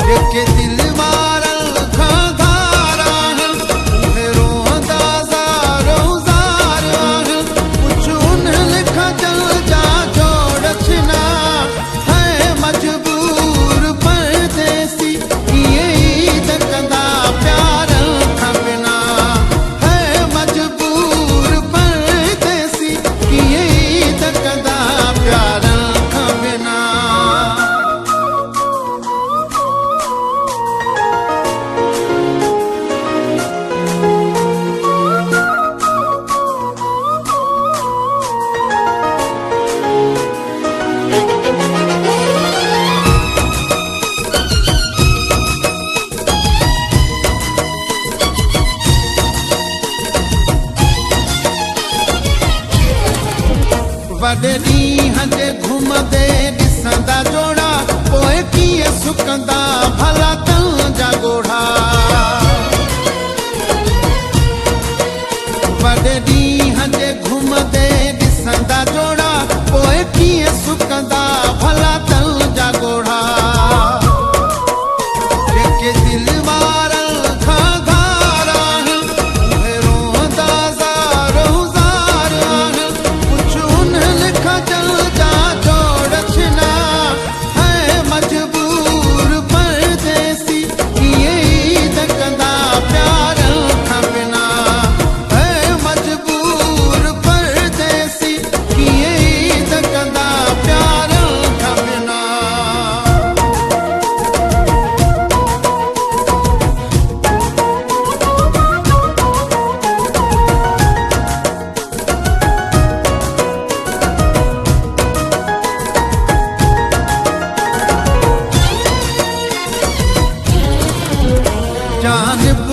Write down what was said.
जेके दिल वारन खाधारा उहे रोंदा ज़ारो ज़ार कुछ उन लिखा चल जा जोड़ छिना है मजबूर परदेसी ये ईद कंदा प्यार खबना है मजबूर परदेसी ये ईद कंदा प्यार खबना। वॾे ॾींहं जे घुमंदे ॾिसंदा जोड़ा पोइ कीअं सुकंदा भला तव्हांजा ॻोढ़ा। वॾे ॾींहं जे घुमंदे ॾिसंदा जोड़ा पोइ कीअं सुकंदा भला तव्हांजा ॻोढ़ा। जेके दिल वारन खाधारा उहे रोंदा ज़ारो ज़ार कुछ उन लिखा चल जा जोड़ छिना है मजबूर परदेसी ये ईद कंदा प्यार खबना है मजबूर परदेसी ये ईद कंदा प्यार खबना। जानब